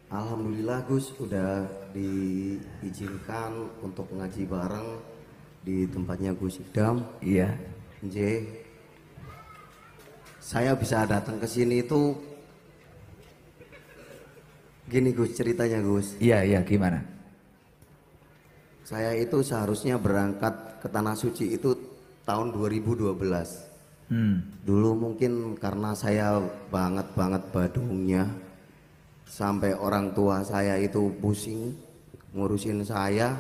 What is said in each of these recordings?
Alhamdulillah Gus udah diizinkan untuk ngaji bareng di tempatnya Gus Idam. Iya. J, saya bisa datang ke sini itu gini Gus, ceritanya Gus. Iya, iya, gimana? Saya itu seharusnya berangkat ke Tanah Suci itu tahun 2012. Dulu mungkin karena saya banget badungnya, sampai orang tua saya itu pusing ngurusin saya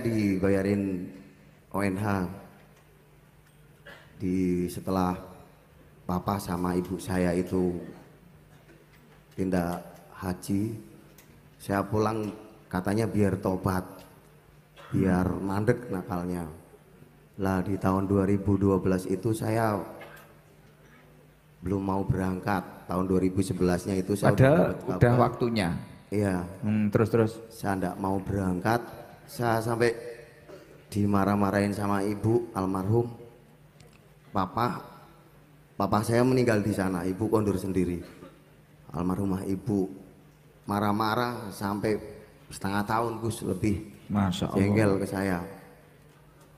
dibayarin ONH setelah papa sama ibu saya itu tindak haji. Saya pulang katanya biar tobat, biar mandek nakalnya. Lah di tahun 2012 itu saya belum mau berangkat. Tahun 2011-nya itu saya Udah waktunya. Iya. Terus. Saya enggak mau berangkat. Saya sampai dimarah-marahin sama ibu almarhum. Papa saya meninggal di sana, ibu kondur sendiri. Almarhumah ibu marah-marah sampai setengah tahun Gus lebih. Masya Allah. Jengkel ke saya.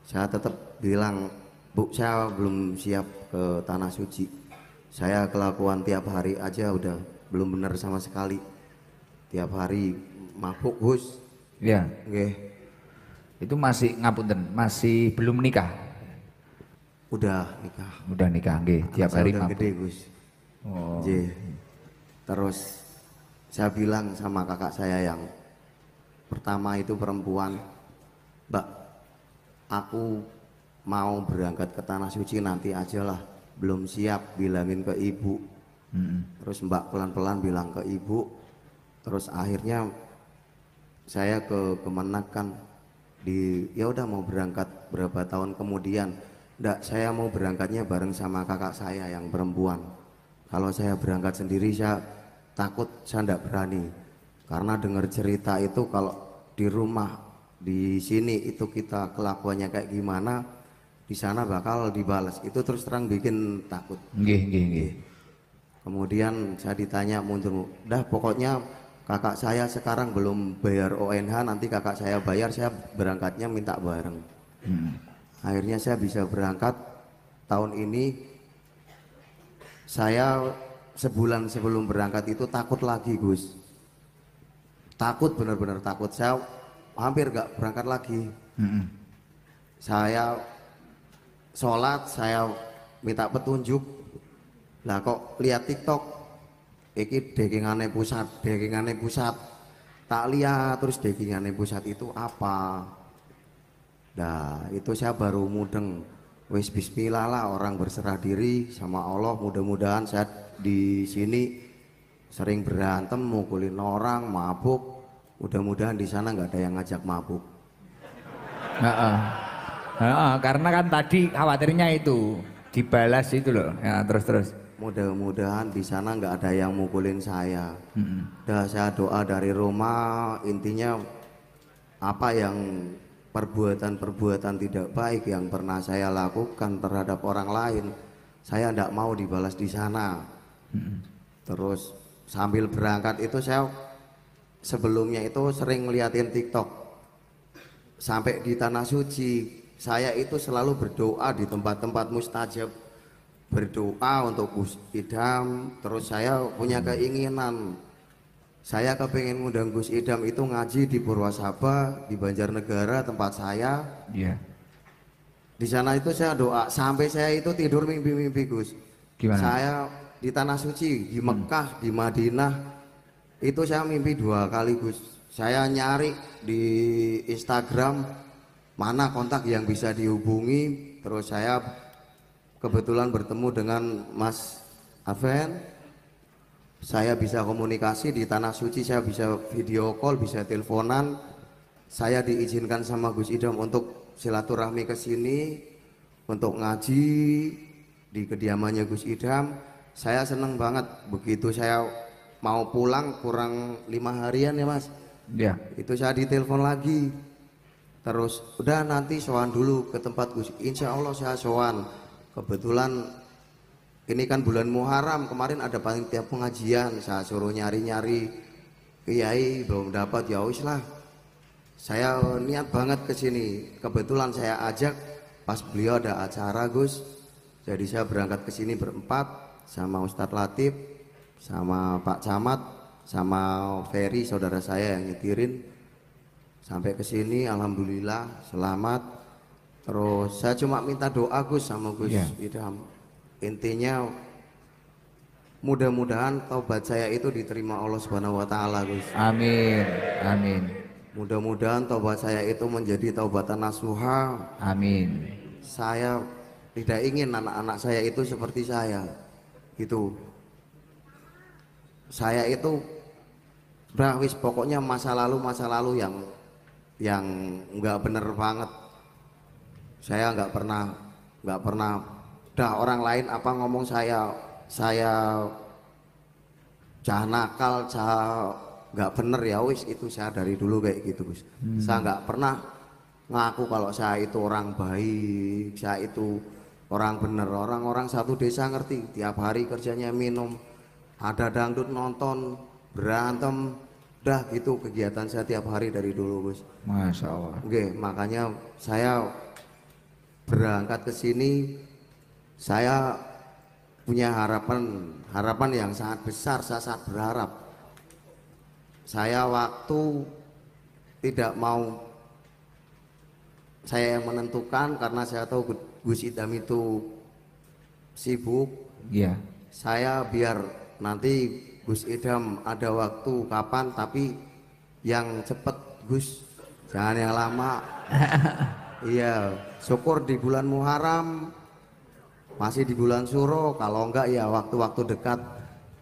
Saya tetap bilang, Bu, saya belum siap ke Tanah Suci. Saya kelakuan tiap hari aja udah belum benar sama sekali. Tiap hari mabuk Gus. Iya. Nggih. Itu masih ngapunten, masih belum nikah. Udah nikah. Udah nikah, nggih. Tiap hari udah mabuk. gede Gus. Oh. Terus saya bilang sama kakak saya yang pertama itu perempuan, Mbak, aku mau berangkat ke Tanah Suci nanti aja lah, belum siap, bilangin ke ibu. Terus Mbak pelan-pelan bilang ke ibu. Terus akhirnya saya ke Kemenak kan, ya udah mau berangkat berapa tahun kemudian. Nggak, saya mau berangkatnya bareng sama kakak saya yang perempuan. Kalau saya berangkat sendiri saya takut, saya nggak berani. Karena dengar cerita itu kalau di rumah di sini itu kita kelakuannya kayak gimana, di sana bakal dibalas. Itu terus terang bikin takut. Nggih. Kemudian saya ditanya mundur, dah pokoknya kakak saya sekarang belum bayar ONH, nanti kakak saya bayar, saya berangkatnya minta bareng. Akhirnya saya bisa berangkat tahun ini. Saya sebulan sebelum berangkat itu takut lagi Gus. Takut, benar-benar takut. Saya hampir gak berangkat lagi. Saya sholat, saya minta petunjuk. Lah kok lihat TikTok, iki dekingane pusat. Tak lihat terus dekingane pusat itu apa. Nah itu saya baru mudeng. Wis bismillah lah, orang berserah diri sama Allah. Mudah-mudahan saya di sini sering berantem, mukulin orang, mabuk. Mudah-mudahan di sana nggak ada yang ngajak mabuk. Karena kan tadi khawatirnya itu dibalas itu loh. Ya, terus. Mudah-mudahan di sana nggak ada yang mukulin saya. Dah saya doa dari rumah, intinya apa yang perbuatan tidak baik yang pernah saya lakukan terhadap orang lain, saya tidak mau dibalas di sana. Terus sambil berangkat itu saya sebelumnya itu sering ngeliatin TikTok. Sampai di Tanah Suci saya itu selalu berdoa di tempat-tempat mustajab, berdoa untuk Gus Idam. Terus saya punya keinginan, saya kepengen ngundang Gus Idam itu ngaji di Purwasaba, di Banjarnegara tempat saya. Iya. Di sana itu saya doa sampai saya itu tidur mimpi-mimpi Gus. Gimana? Saya di Tanah Suci, di Mekah, di Madinah. Itu saya mimpi 2 kali Gus. Saya nyari di Instagram mana kontak yang bisa dihubungi. Terus saya kebetulan bertemu dengan Mas Aven. Saya bisa komunikasi di Tanah Suci, saya bisa video call, bisa teleponan. Saya diizinkan sama Gus Idam untuk silaturahmi ke sini, untuk ngaji di kediamannya Gus Idam. Saya seneng banget. Begitu saya mau pulang kurang 5 harian ya Mas. Iya. Itu saya ditelepon lagi. Terus udah nanti sowan dulu ke tempat Gus. Insya Allah saya sowan. Kebetulan ini kan bulan Muharram, kemarin ada panitia pengajian, saya suruh nyari-nyari kiai belum dapat, ya wis lah. Saya niat banget ke sini. Kebetulan saya ajak pas beliau ada acara, Gus. Jadi saya berangkat ke sini berempat sama Ustadz Latif, sama Pak Camat, sama Ferry saudara saya yang nyetirin. Sampai ke sini alhamdulillah selamat. Terus saya cuma minta doa Gus sama Gus Idham. Intinya mudah-mudahan taubat saya itu diterima Allah Subhanahu wa taala, Gus. Amin. Amin. Mudah-mudahan taubat saya itu menjadi taubatan nasuha. Amin. Saya tidak ingin anak-anak saya itu seperti saya. Gitu. Saya itu wis pokoknya masa lalu yang nggak bener banget. Saya nggak pernah dah orang lain apa ngomong saya cah nakal, cah nggak bener, ya wis itu saya dari dulu kayak gitu, Gus. Saya nggak pernah ngaku kalau saya itu orang baik, saya itu orang bener. Orang-orang satu desa ngerti, tiap hari kerjanya minum, ada dangdut, nonton, berantem, dah gitu kegiatan saya tiap hari dari dulu, Gus. Masya Allah. Oke, makanya saya berangkat ke sini, saya punya harapan yang sangat besar. Saya sangat berharap. Saya waktu tidak mau saya yang menentukan, karena saya tahu Gus Idham itu sibuk. Iya. Saya biar nanti Gus Idham ada waktu kapan, tapi yang cepet Gus, jangan yang lama. Iya, syukur di bulan Muharram, masih di bulan Suro, kalau enggak ya waktu-waktu dekat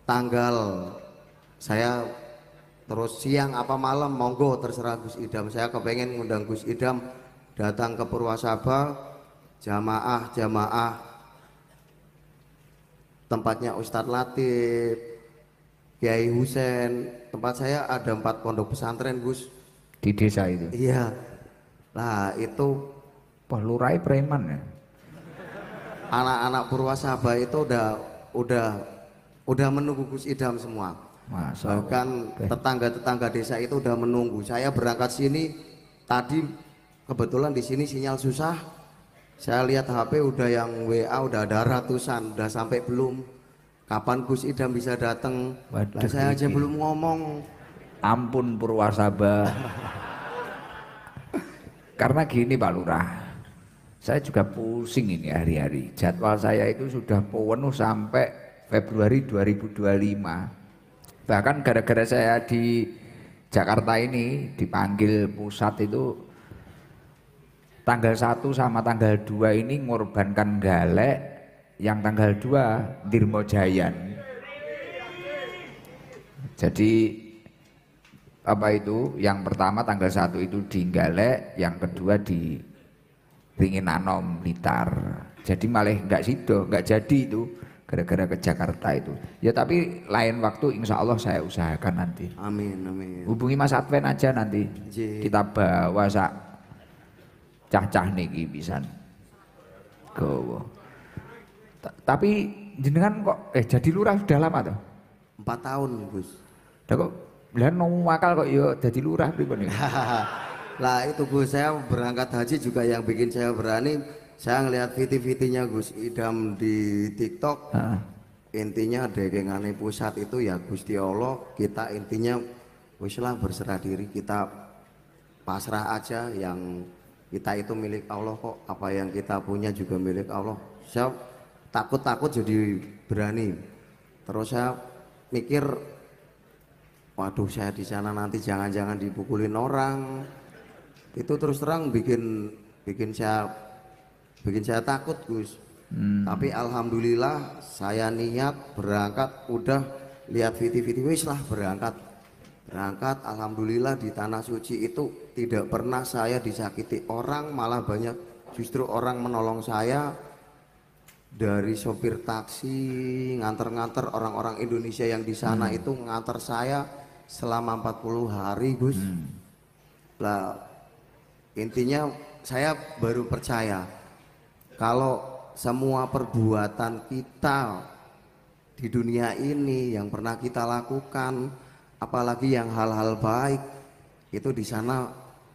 tanggal saya terus siang apa malam, monggo terserah Gus Idham. Saya kepengen ngundang Gus Idham datang ke Purwasaba, jamaah tempatnya Ustadz Latif, Kiai Husen. Tempat saya ada 4 pondok pesantren, Gus, Di desa itu. iya. Nah itu Wah, lurai preman ya. anak-anak Purwasaba itu udah menunggu Gus Idham semua. Masya Bahkan tetangga-tetangga desa itu udah menunggu. Saya berangkat sini tadi, kebetulan di sini sinyal susah. Saya lihat HP udah yang WA udah ada ratusan, udah sampai belum. Kapan Gus Idham bisa datang? Lah saya aja belum ngomong. Ampun Purwasaba. Karena gini Pak Lurah, saya juga pusing ini hari-hari. Jadwal saya itu sudah penuh sampai Februari 2025. Bahkan gara-gara saya di Jakarta ini dipanggil pusat itu tanggal 1 sama tanggal 2 ini ngorbankan Galek, yang tanggal 2 Dirmojayan. Jadi apa itu, yang pertama tanggal 1 itu di Galek, yang kedua di Ringin-Anom, Blitar. Jadi malah nggak sido, nggak jadi itu gara-gara ke Jakarta itu. Ya tapi lain waktu insya Allah saya usahakan nanti. Amin, amin. Hubungi Mas Adven aja nanti. Kita bawa sak cah-cah niki pisan. Gowo. Tapi jenengan kok jadi lurah sudah lama toh? 4 tahun, Gus. Lah kok lah nomu akal kok yo jadi lurah pripun iki? Lah itu Gus, saya berangkat haji juga yang bikin saya berani. Saya ngelihat video-videonya Gus Idham di TikTok. Intinya degengane pusat itu ya Gusti Allah, kita intinya wis lah berserah diri, kita pasrah aja, yang kita itu milik Allah kok, apa yang kita punya juga milik Allah. Saya takut jadi berani. Terus saya mikir, waduh saya di sana nanti jangan-jangan dipukulin orang. Itu terus terang bikin saya takut, Gus. Tapi alhamdulillah saya niat berangkat, udah lihat video-video, wis lah berangkat. Alhamdulillah di tanah suci itu tidak pernah saya disakiti orang, malah banyak justru orang menolong saya. Dari sopir taksi nganter-nganter orang-orang Indonesia yang di sana itu nganter saya selama 40 hari, Gus. Lah intinya saya baru percaya kalau semua perbuatan kita di dunia ini yang pernah kita lakukan, apalagi yang hal-hal baik itu di sana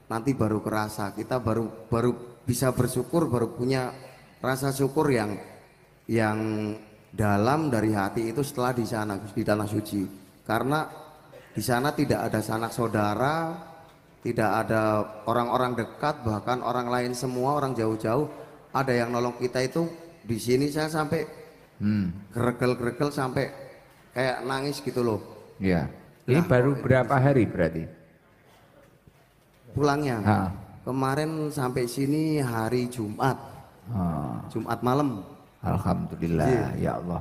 nanti baru kerasa, kita baru bisa bersyukur, baru punya rasa syukur yang dalam dari hati itu setelah di sana di tanah suci. Karena di sana tidak ada sanak saudara, tidak ada orang-orang dekat, bahkan orang lain semua, orang jauh-jauh ada yang nolong kita. Itu di sini saya sampai geregel-geregel sampai kayak nangis gitu loh. Ya. Ini Nah, baru berapa hari berarti? Pulangnya Ha. kemarin sampai sini hari Jumat, Jumat malam. Alhamdulillah, ya Allah.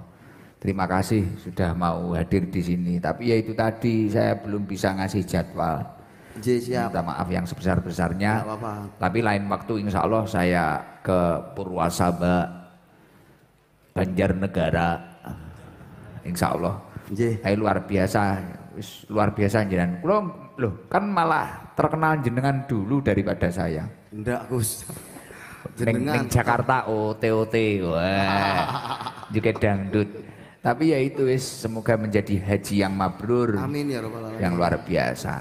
Terima kasih sudah mau hadir di sini. Tapi ya itu tadi saya belum bisa ngasih jadwal. Siap. Minta maaf yang sebesar-besarnya. Nggak apa-apa. Tapi lain waktu insya Allah saya ke Purwasaba, Banjarnegara. Insya Allah. Luar biasa, luar biasa jenengan. Kulo loh kan malah terkenal jenengan dulu daripada saya. Enggak, Gus. Neng Jakarta OT, wah, juga dangdut. Tapi ya itu semoga menjadi haji yang mabrur. Amin ya Rabbal alamin. Yang luar biasa.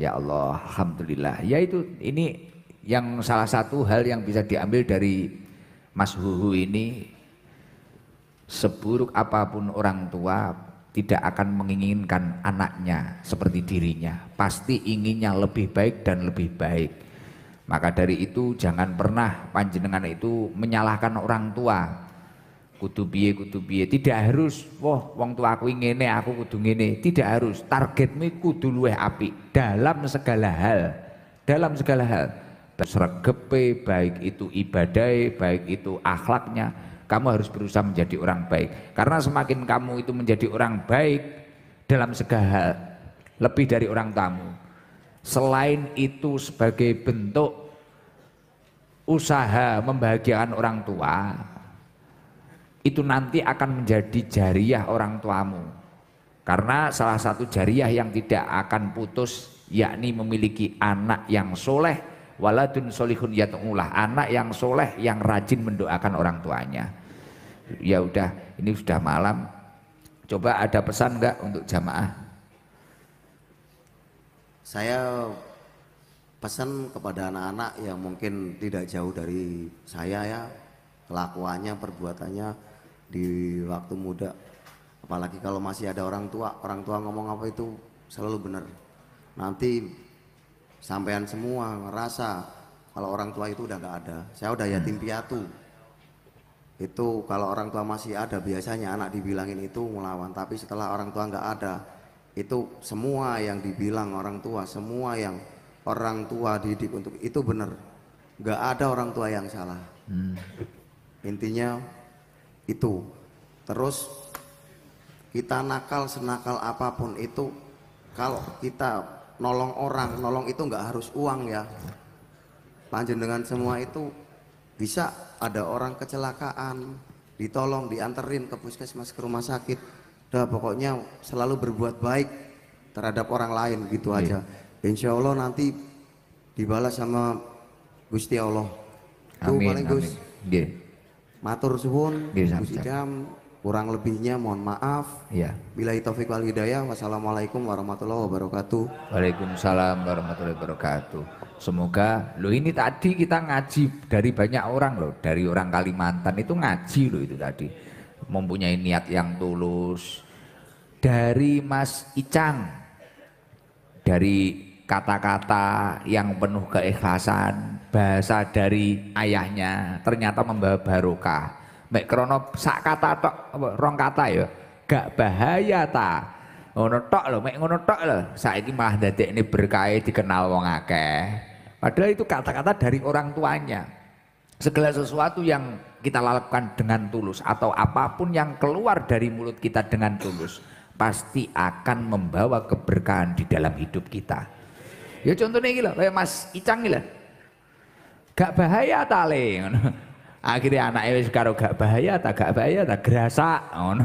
Ya Allah, alhamdulillah. Ya itu ini yang salah satu hal yang bisa diambil dari Mas Huhu ini. Seburuk apapun orang tua tidak akan menginginkan anaknya seperti dirinya. Pasti inginnya lebih baik dan lebih baik. Maka dari itu jangan pernah panjenengan itu menyalahkan orang tua. Kudu piye, tidak harus wah wong tua aku ngene aku kudu ngene, tidak harus. Targetmu kudu luwih apik dalam segala hal. Dalam segala hal. Sregepe, baik itu ibadah, baik itu akhlaknya, kamu harus berusaha menjadi orang baik. Karena semakin kamu itu menjadi orang baik dalam segala hal, lebih dari orang tamu. Selain itu sebagai bentuk usaha membahagiakan orang tua, itu nanti akan menjadi jariah orang tuamu. Karena salah satu jariah yang tidak akan putus yakni memiliki anak yang soleh, waladun solihun yat'ulah, anak yang soleh yang rajin mendoakan orang tuanya. Ya udah, ini sudah malam. Coba ada pesan enggak untuk jamaah? Saya pesan kepada anak-anak yang mungkin tidak jauh dari saya ya, kelakuannya, perbuatannya di waktu muda. Apalagi kalau masih ada orang tua ngomong apa itu selalu benar. Nanti sampean semua ngerasa kalau orang tua itu udah gak ada. Saya udah yatim piatu. Itu kalau orang tua masih ada biasanya anak dibilangin itu ngelawan. Tapi setelah orang tua nggak ada, itu semua yang dibilang orang tua, semua yang orang tua didik untuk itu benar. Nggak ada orang tua yang salah. Intinya itu. Terus kita nakal senakal apapun itu, kalau kita nolong orang, nolong itu nggak harus uang ya. Panjenengan semua itu bisa ada orang kecelakaan, ditolong, dianterin ke puskesmas, ke rumah sakit. Udah pokoknya selalu berbuat baik terhadap orang lain gitu aja. Insya Allah nanti dibalas sama Gusti Allah. Itu paling Gus. Matur suwun, Gus Idam. Kurang lebihnya mohon maaf. Billahi taufiq wal hidayah. Wassalamualaikum warahmatullahi wabarakatuh. Waalaikumsalam warahmatullahi wabarakatuh. Semoga lo ini tadi kita ngaji dari banyak orang loh, dari orang Kalimantan itu ngaji loh itu tadi, mempunyai niat yang tulus. Dari Mas Icang, dari kata-kata yang penuh keikhlasan, bahasa dari ayahnya ternyata membawa barokah. Mek krono sak kata tok, rong kata ya, gak bahaya ta. Ngono tok lho, mek ngono tok lho. Saiki malah dadekne berkah dikenal wong akeh. Padahal itu kata-kata dari orang tuanya. Segala sesuatu yang kita lakukan dengan tulus atau apapun yang keluar dari mulut kita dengan tulus pasti akan membawa keberkahan di dalam hidup kita. Ya contohnya iki lho, kayak Mas Icang iki lho. Gak bahaya ta le. Akhirnya anaknya wis karo gak bahaya ta, gerasak ngono.